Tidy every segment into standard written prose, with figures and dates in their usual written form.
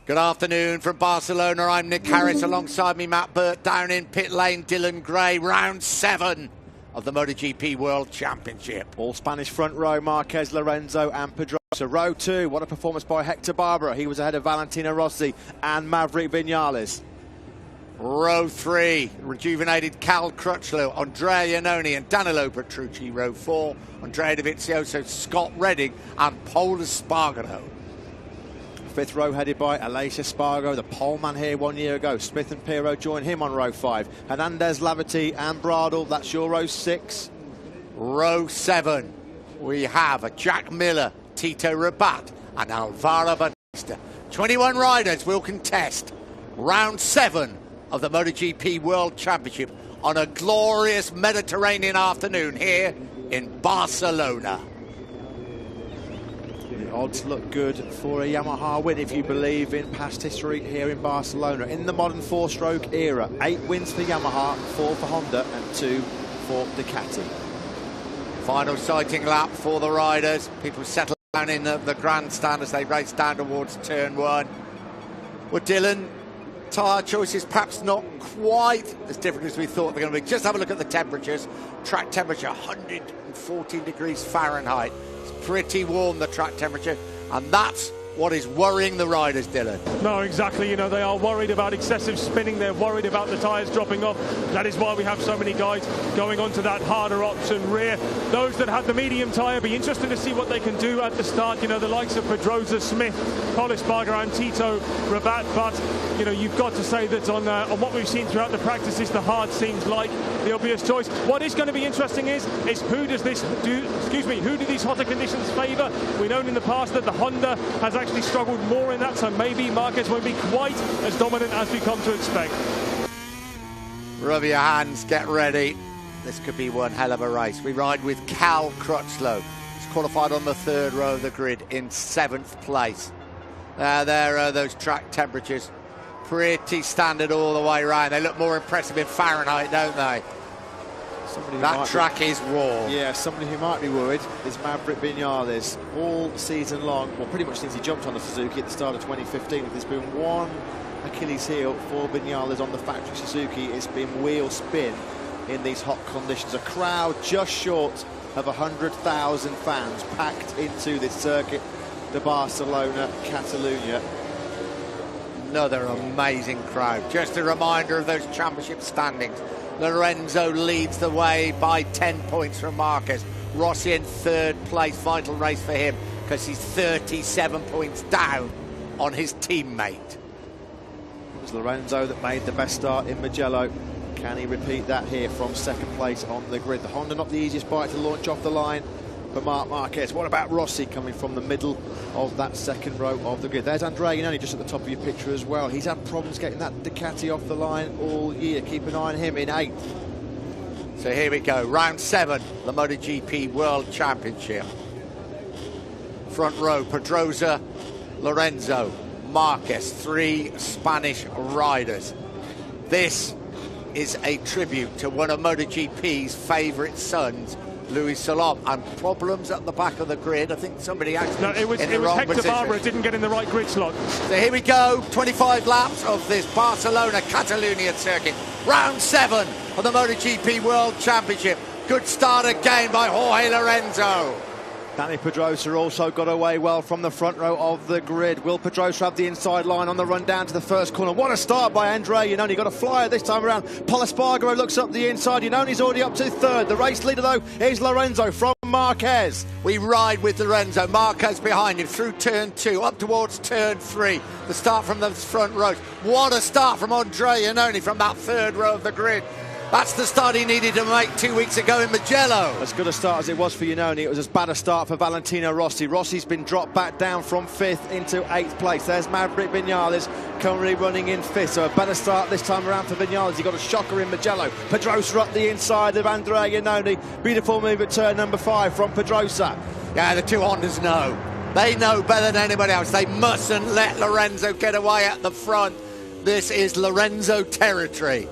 Good afternoon from Barcelona. I'm Nick Harris. Alongside me, Matt Burt. Down in pit lane, Dylan Gray. Round 7 of the MotoGP World Championship. All Spanish front row, Marquez, Lorenzo and Pedrosa. Row 2, what a performance by Hector Barbera. He was ahead of Valentino Rossi and Maverick Vinales. Row 3, rejuvenated Cal Crutchlow, Andrea Iannone and Danilo Petrucci. Row 4, Andrea Dovizioso, Scott Redding and Pol Espargaro. Fifth row headed by Aleix Espargaro, the pole man here 1 year ago. Smith and Pirro join him on row 5. Hernandez, Lavati and Bradle, that's your row 6. Row 7, we have a Jack Miller, Tito Rabat and Alvaro Bautista. 21 riders will contest round 7 of the MotoGP World Championship on a glorious Mediterranean afternoon here in Barcelona. The odds look good for a Yamaha win if you believe in past history here in Barcelona. In the modern 4-stroke era, 8 wins for Yamaha, 4 for Honda and 2 for Ducati. Final sighting lap for the riders. People settle down in the grandstand as they race down towards turn 1. Well, Dylan, tyre choices perhaps not quite as different as we thought they're going to be. Just have a look at the temperatures. Track temperature 114 degrees Fahrenheit. It's pretty warm, the track temperature, and that's what is worrying the riders, Dylan. No, exactly. You know, they are worried about excessive spinning. They're worried about the tyres dropping off. That is why we have so many guys going onto that harder option rear. Those that have the medium tyre, be interested to see what they can do at the start. You know, the likes of Pedrosa, Smith, Pol Espargaro and Tito Rabat. But, you know, you've got to say that on what we've seen throughout the practices, the hard seems like the obvious choice. What is going to be interesting is who do these hotter conditions favour? We've known in the past that the Honda has actually struggled more in that, so maybe Marquez won't be quite as dominant as we come to expect. Rub your hands, get ready. This could be one hell of a race. We ride with Cal Crutchlow. He's qualified on the 3rd row of the grid in 7th place. There are those track temperatures. Pretty standard all the way around. They look more impressive in Fahrenheit, don't they? That track is warm. Yeah, somebody who might be worried is Maverick Vinales. All season long, well, pretty much since he jumped on the Suzuki at the start of 2015, if there's been one Achilles heel for Vinales on the factory Suzuki, it's been wheel spin in these hot conditions. A crowd just short of 100,000 fans packed into this circuit, the Barcelona, Catalunya. Another amazing crowd. Just a reminder of those championship standings. Lorenzo leads the way by 10 points from Marquez. Rossi in 3rd place, vital race for him because he's 37 points down on his teammate. It was Lorenzo that made the best start in Mugello. Can he repeat that here from 2nd place on the grid? The Honda not the easiest bike to launch off the line for Marc Marquez. What about Rossi coming from the middle of that 2nd row of the grid? There's Andrea Iannone just at the top of your picture as well. He's had problems getting that Ducati off the line all year. Keep an eye on him in 8th. So here we go, round 7, the MotoGP World Championship. Front row, Pedrosa, Lorenzo, Marquez, 3 Spanish riders. This is a tribute to one of MotoGP's favourite sons, Luis Salom, and problems at the back of the grid. I think somebody actually it was Hector Barbera didn't get in the right grid slot. So here we go, 25 laps of this Barcelona Catalunya circuit. Round 7 of the MotoGP World Championship. Good start again by Jorge Lorenzo. Danny Pedrosa also got away well from the front row of the grid. Will Pedrosa have the inside line on the run down to the 1st corner? What a start by Andrea Iannone. Got a flyer this time around. Pol Espargaro looks up the inside. Iannone's already up to 3rd. The race leader, though, is Lorenzo from Marquez. We ride with Lorenzo. Marquez behind him through turn 2, up towards turn 3. The start from the front rows. What a start from Andrea Iannone from that 3rd row of the grid. That's the start he needed to make 2 weeks ago in Mugello. As good a start as it was for Iannone, it was as bad a start for Valentino Rossi. Rossi's been dropped back down from 5th into 8th place. There's Maverick Vinales currently running in 5th, so a better start this time around for Vinales. He got a shocker in Mugello. Pedrosa up the inside of Andrea Iannone. Beautiful move at turn number 5 from Pedrosa. Yeah, the 2 Hondas know. They know better than anybody else. They mustn't let Lorenzo get away at the front. This is Lorenzo territory.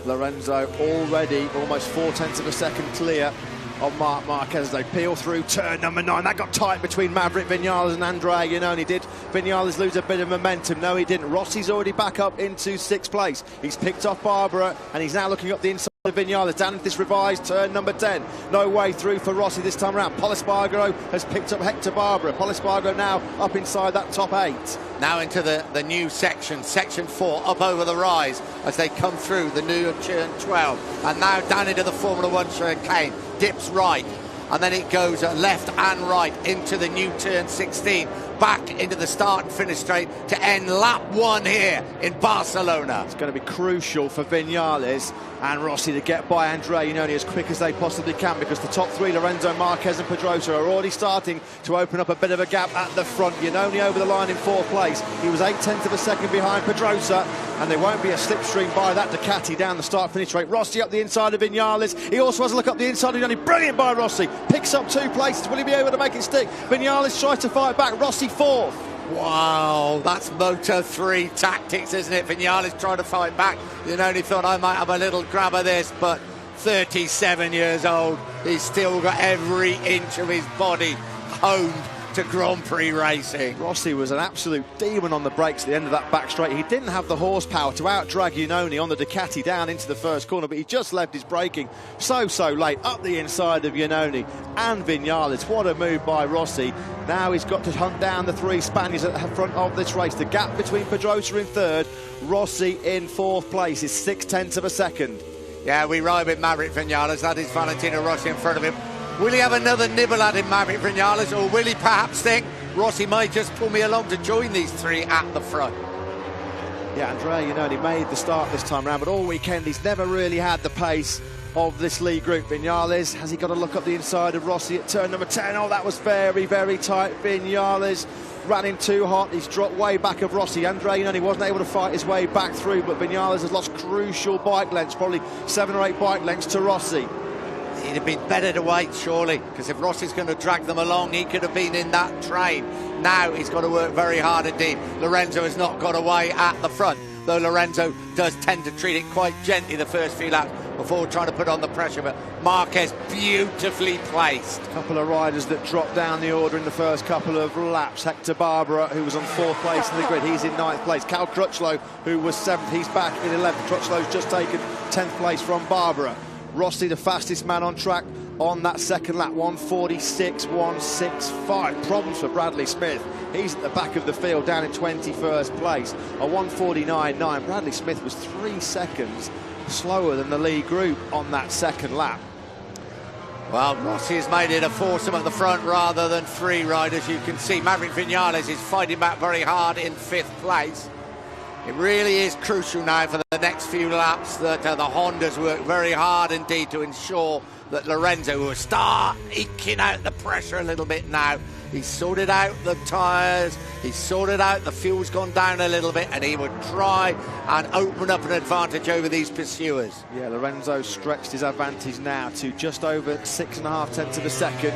Lorenzo already almost 0.4 of a second clear on Marc Marquez as they peel through turn number 9. That got tight between Maverick Vinales and Andrea Iannone. Did Vinales lose a bit of momentum? No, he didn't. Rossi's already back up into 6th place. He's picked off Barbara, and he's now looking up the inside of Vinales down into this revised turn number 10. No way through for Rossi this time around. Polispargo has picked up Hector Barbara. Polispargo now up inside that top 8. Now into the new section 4, up over the rise as they come through the new turn 12, and now down into the Formula 1 chicane. Dips right, and then it goes left and right into the new turn 16, back into the start and finish straight to end lap 1 here in Barcelona. It's going to be crucial for Vinales and Rossi to get by Andrea Iannone as quick as they possibly can, because the top 3, Lorenzo, Marquez and Pedrosa, are already starting to open up a bit of a gap at the front. Iannone over the line in 4th place. He was 0.8 of a second behind Pedrosa, and there won't be a slipstream by that Ducati down the start-finish straight. Rossi up the inside of Vinales. He also has a look up the inside of Iannone. Brilliant by Rossi. Picks up 2 places. Will he be able to make it stick? Vinales tries to fight back. Rossi 4th. Wow, that's Moto3 tactics, isn't it? Vinales trying to fight back. Iannone thought, I might have a little grab of this, but 37 years old, he's still got every inch of his body honed to Grand Prix racing. Rossi was an absolute demon on the brakes at the end of that back straight. He didn't have the horsepower to out-drag Iannone on the Ducati down into the first corner, but he just left his braking so late up the inside of Iannone and Vinales. What a move by Rossi. Now he's got to hunt down the 3 Spaniards at the front of this race. The gap between Pedrosa in 3rd, Rossi in 4th place is 0.6 of a second. Yeah, we ride with Maverick Vinales. That is Valentino Rossi in front of him. Will he have another nibble at him, Maverick Vinales, or will he perhaps think Rossi might just pull me along to join these 3 at the front? Yeah, Andrea Iannone made the start this time round, but all weekend he's never really had the pace of this lead group. Vinales, has he got to look up the inside of Rossi at turn number 10? Oh, that was very tight. Vinales ran in too hot. He's dropped way back of Rossi. Andrea Iannone wasn't able to fight his way back through, but Vinales has lost crucial bike lengths, probably 7 or 8 bike lengths to Rossi. It'd have been better to wait, surely, because if Rossi's going to drag them along, he could have been in that train. Now he's got to work very hard indeed. Lorenzo has not got away at the front, though Lorenzo does tend to treat it quite gently the first few laps before trying to put on the pressure, but Marquez beautifully placed. A couple of riders that dropped down the order in the first couple of laps. Hector Barbara, who was on 4th place in the grid, he's in 9th place. Cal Crutchlow, who was 7th, he's back in 11th. Crutchlow's just taken 10th place from Barbara. Rossi, the fastest man on track on that second lap, 1:46.165. Problems for Bradley Smith. He's at the back of the field down in 21st place, a 1:49.9. Bradley Smith was 3 seconds slower than the lead group on that second lap. Well, Rossi has made it a foursome at the front rather than 3 riders. You can see Maverick Vinales is fighting back very hard in 5th place. It really is crucial now for the next few laps that the Hondas work very hard indeed to ensure that Lorenzo will start eking out the pressure a little bit now. He's sorted out the tyres, he's sorted out the fuel's gone down a little bit, and he would try and open up an advantage over these pursuers. Yeah, Lorenzo stretched his advantage now to just over 6.5 of a second.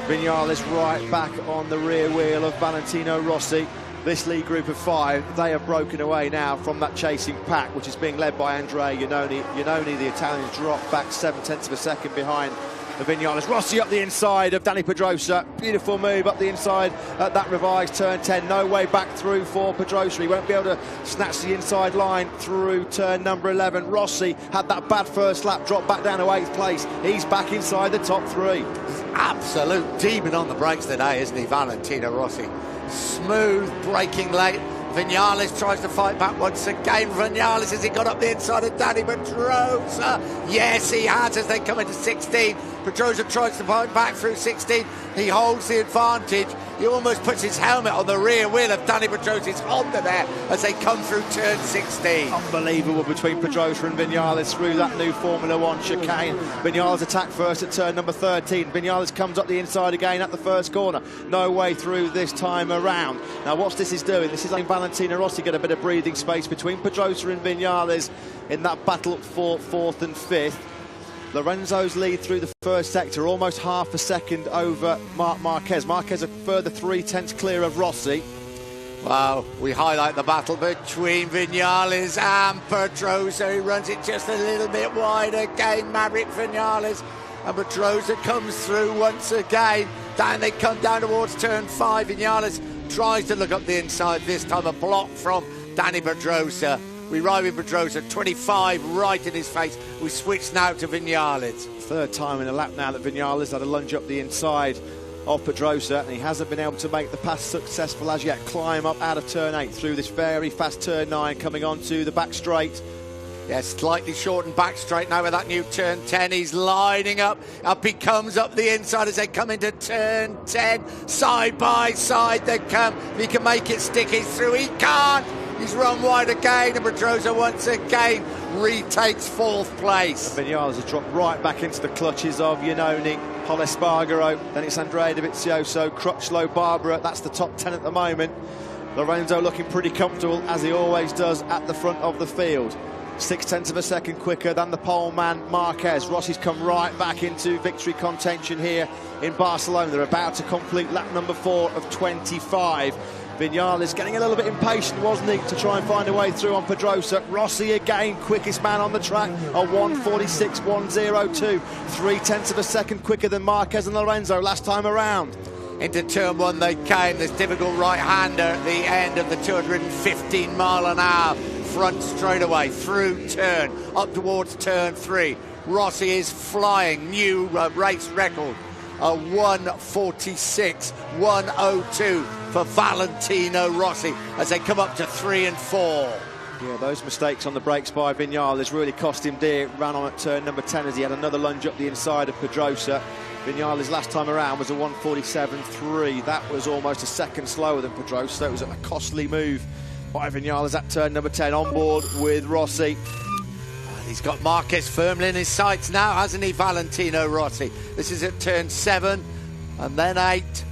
Vinales right back on the rear wheel of Valentino Rossi. This lead group of 5, they have broken away now from that chasing pack, which is being led by Andrea Iannone. Iannone, the Italians, dropped back 0.7 of a second behind the Vinales. Rossi up the inside of Dani Pedrosa. Beautiful move up the inside at that revised turn 10. No way back through for Pedrosa. He won't be able to snatch the inside line through turn number 11. Rossi had that bad first lap, dropped back down to 8th place. He's back inside the top 3. Absolute demon on the brakes today, isn't he, Valentino Rossi? Smooth braking late. Vinales tries to fight back once again. Vinales, has he got up the inside of Dani Pedrosa? Yes, he has, as they come into 16. Pedrosa tries to fight back through 16. He holds the advantage. He almost puts his helmet on the rear wheel of Dani Pedrosa's Honda there as they come through turn 16. Unbelievable between Pedrosa and Vinales through that new Formula 1 chicane. Vinales attacked first at turn number 13. Vinales comes up the inside again at the first corner. No way through this time around. Now, what this is doing, this is letting Valentino Rossi get a bit of breathing space between Pedrosa and Vinales in that battle for 4th and 5th. Lorenzo's lead through the first sector, almost half a second over Marc Marquez. Marquez a further 0.3 clear of Rossi. Wow, we highlight the battle between Vinales and Pedrosa, who runs it just a little bit wide again. Maverick Vinales and Pedrosa comes through once again. Down they come down towards turn 5. Vinales tries to look up the inside, this time a block from Danny Pedrosa. We ride with Pedrosa, 25 right in his face. We switch now to Vinales. Third time in a lap now that Vinales had a lunge up the inside of Pedrosa, and he hasn't been able to make the pass successful as yet. Climb up out of turn 8 through this very fast turn 9, coming onto the back straight. Yeah, slightly shortened back straight now with that new turn 10. He's lining up. Up he comes up the inside as they come into turn 10. Side by side they come. If he can make it stick, he's through. He can't. He's run wide again, and Pedrosa once again retakes 4th place. And Vinales has dropped right back into the clutches of Iannone, Pol Espargaro, then it's Andrea Dovizioso, Crutchlow, Barbara. That's the top 10 at the moment. Lorenzo looking pretty comfortable, as he always does, at the front of the field. 0.6 of a second quicker than the pole man Marquez. Rossi's come right back into victory contention here in Barcelona. They're about to complete lap number 4 of 25. Vinales getting a little bit impatient, wasn't he, to try and find a way through on Pedrosa. Rossi again, quickest man on the track, a 1:46.102. 0.3 of a second quicker than Marquez and Lorenzo last time around. Into turn 1 they came. This difficult right-hander at the end of the 215 mile an hour front straightaway through turn up towards turn 3. Rossi is flying, new race record, a 1:46.102 for Valentino Rossi as they come up to 3 and 4. Yeah, those mistakes on the brakes by Vinales really cost him dear. Ran on at turn number 10 as he had another lunge up the inside of Pedrosa. Vinales last time around was a 1:47.3. That was almost a second slower than Pedrosa, so it was a costly move by Vinales at turn number 10, on board with Rossi. And he's got Marquez firmly in his sights now, hasn't he, Valentino Rossi? This is at turn 7, and then 8,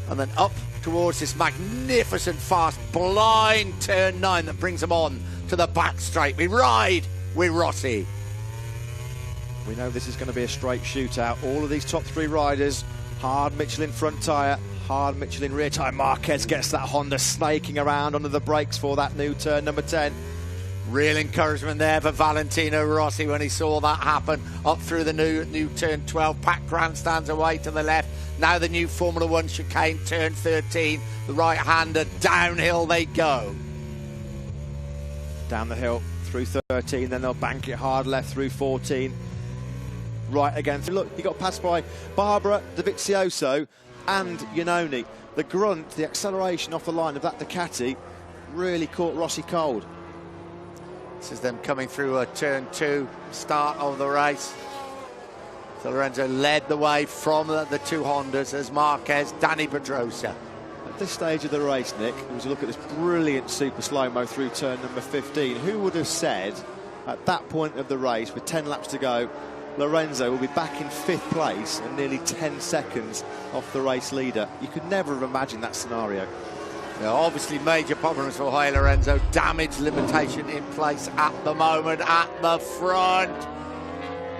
and then up towards this magnificent fast blind turn 9 that brings them on to the back straight. We ride with Rossi. We know this is going to be a straight shootout. All of these top 3 riders, hard Michelin front tyre, hard Michelin rear tyre. Marquez gets that Honda snaking around under the brakes for that new turn number 10. Real encouragement there for Valentino Rossi when he saw that happen. Up through the new turn 12, packed grandstands away to the left. Now the new Formula 1 chicane, turn 13. The right-hander, downhill they go. Down the hill through 13, then they'll bank it hard left through 14. Right again. Look, he got passed by Barbara, Dovizioso and Iannone. The grunt, the acceleration off the line of that Ducati really caught Rossi cold. This is them coming through a turn 2 start of the race. So Lorenzo led the way from the 2 Hondas as Marquez, Danny Pedrosa. At this stage of the race, Nick, as you look at this brilliant super slow-mo through turn number 15, who would have said at that point of the race, with 10 laps to go, Lorenzo will be back in 5th place and nearly 10 seconds off the race leader? You could never have imagined that scenario. Yeah, obviously major problems for Jorge Lorenzo. Damage limitation in place at the moment at the front.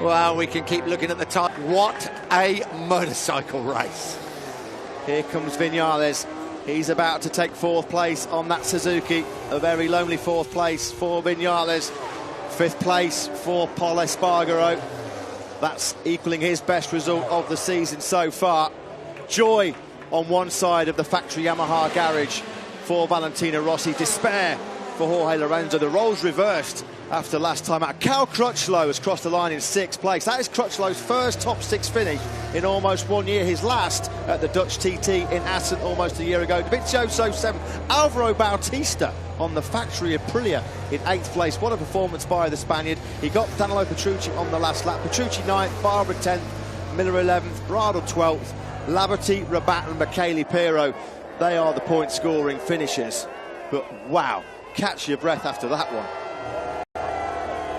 Well, we can keep looking at the time. What a motorcycle race. Here comes Vinales. He's about to take 4th place on that Suzuki. A very lonely 4th place for Vinales. 5th place for Pol Espargaro. That's equaling his best result of the season so far. Joy on one side of the factory Yamaha garage for Valentino Rossi. Despair for Jorge Lorenzo. The roles reversed after last time out. Cal Crutchlow has crossed the line in 6th place. That is Crutchlow's first top 6 finish in almost 1 year. His last at the Dutch TT in Assen almost a year ago. Dovizioso 7th. Alvaro Bautista on the factory Aprilia in 8th place. What a performance by the Spaniard. He got Danilo Petrucci on the last lap. Petrucci 9th, Barbara 10th, Miller 11th, Bradle 12th, Laverty, Rabat and Michele Pirro. They are the point scoring finishers. But wow, catch your breath after that one.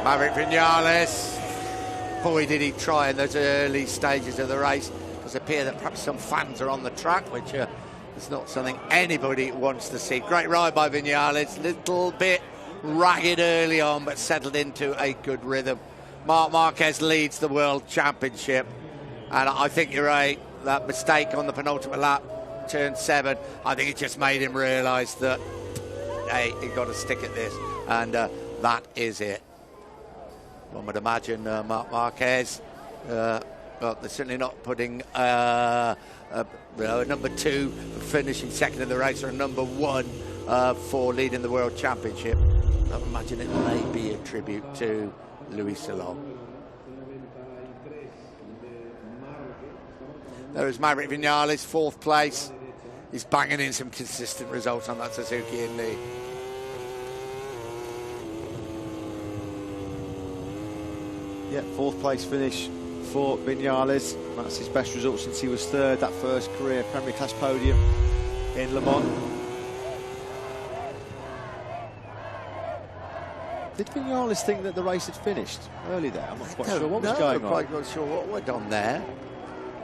Maverick Vinales, boy did he try in those early stages of the race. It does appear that perhaps some fans are on the track, which is not something anybody wants to see. Great ride by Vinales, little bit ragged early on, but settled into a good rhythm. Marc Marquez leads the World Championship, and I think you're right, that mistake on the penultimate lap, turn 7, I think it just made him realise that, hey, you've got to stick at this, and that is it. One would imagine Marc Marquez. Well, they're certainly not putting a number 2 finishing second in the race, or a number 1 for leading the World Championship. I imagine it may be a tribute to Louis Salon. There is Maverick Vinales, 4th place. He's banging in some consistent results on that Suzuki, isn't he? Yeah, 4th place finish for Vinales. That's his best result since he was 3rd, that first career Premier Class podium in Le Mans. Did Vinales think that the race had finished early there? I'm not quite sure what was going on. I'm quite sure what went on there.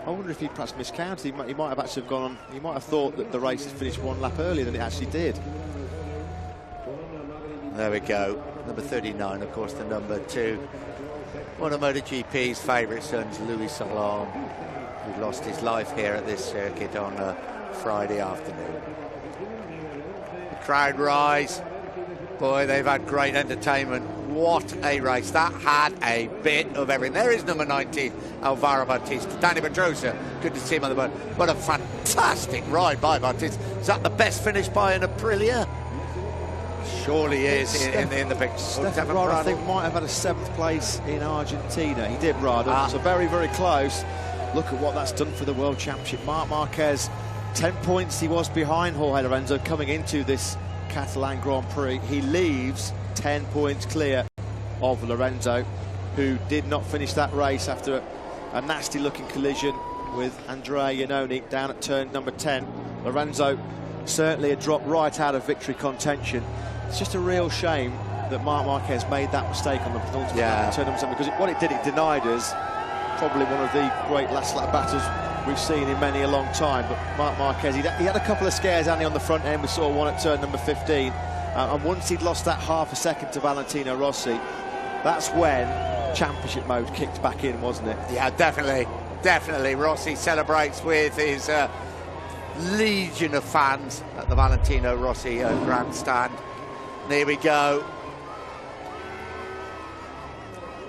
I wonder if he perhaps miscounted. He might have actually gone on. He might have thought that the race had finished 1 lap earlier than it actually did. There we go. Number 39, of course, the number 2. One of MotoGP's favourite sons, Louis Salon, who lost his life here at this circuit on a Friday afternoon. The crowd rise. Boy, they've had great entertainment. What a race. That had a bit of everything. There is number 19, Alvaro Bautista. Danny Pedrosa, good to see him on the boat. What a fantastic ride by Bautista. Is that the best finish by an Aprilia? Surely is in the picture. Stefan Bradl, I think, might have had a 7th place in Argentina. He did, Bradl. So very, very close. Look at what that's done for the World Championship. Marc Marquez, 10 points he was behind Jorge Lorenzo coming into this Catalan Grand Prix. He leaves 10 points clear of Lorenzo, who did not finish that race after a nasty looking collision with Andrea Iannone down at turn number 10. Lorenzo certainly a drop right out of victory contention. It's just a real shame that Marc Marquez made that mistake on the penultimate turn number 7, because what it did, it denied us probably one of the great last lap battles we've seen in many a long time. But Marc Marquez, he had a couple of scares, Andy, on the front end. We saw one at turn number 15. And once he'd lost that half a second to Valentino Rossi, that's when championship mode kicked back in, wasn't it? Yeah, definitely. Definitely. Rossi celebrates with his legion of fans at the Valentino Rossi grandstand. And here we go.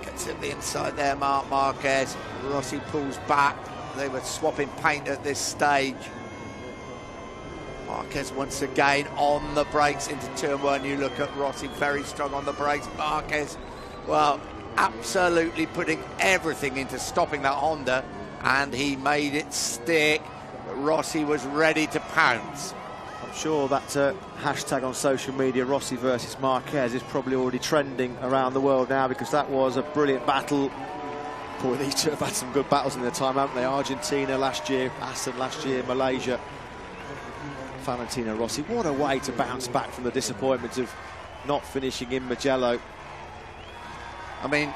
Gets at the inside there, Marc Marquez. Rossi pulls back. They were swapping paint at this stage. Marquez once again on the brakes into turn 1. You look at Rossi, very strong on the brakes. Marquez, well, absolutely putting everything into stopping that Honda, and he made it stick. But Rossi was ready to pounce. I'm sure that hashtag on social media, Rossi versus Marquez, is probably already trending around the world now, because that was a brilliant battle. Boy, these two have had some good battles in their time, haven't they? Argentina last year, Assen last year, Malaysia. Valentino Rossi, what a way to bounce back from the disappointment of not finishing in Mugello. I mean,